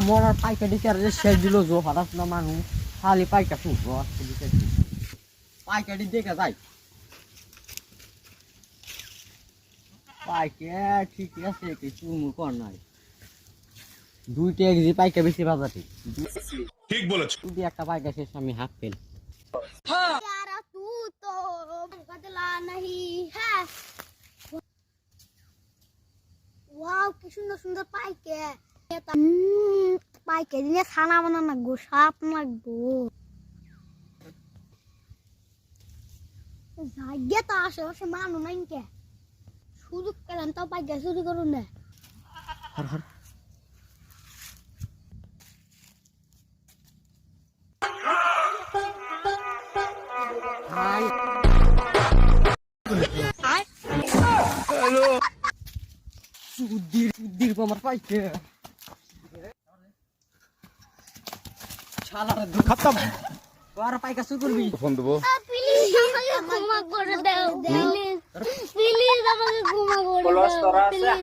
মরার পাইকারি যে শেষ দিল জো হঠাৎ না মানুষ খালি পাইকা শুনবো পাইকারি দেখে যাই পাইকে ঠিক আছে কিছু কর নাই 2 টাকা কেজি পাইকা বেশি বাজারে ঠিক বলেছ যদি একটা পাইকা শেষ আমি হাফ ফেল यारा तू तो बदला नहीं है वाओ কি সুন্দর সুন্দর পাইকে পাইকে দিয়ে খানা বানানো গো সাপ লাগবো জায়গা তো আশেপাশে মানুষ নাই কে সুযোগ পেলেন তো পাইকে চুরি করুন না হর হর সুদ্দির আমার পাইকে শালার খতম আর পাইকা শুরু করবি ফোন দেবো প্লিজ আমাকে ক্ষমা করে দাও প্লিজ প্লিজ আমাকে ক্ষমা করে দাও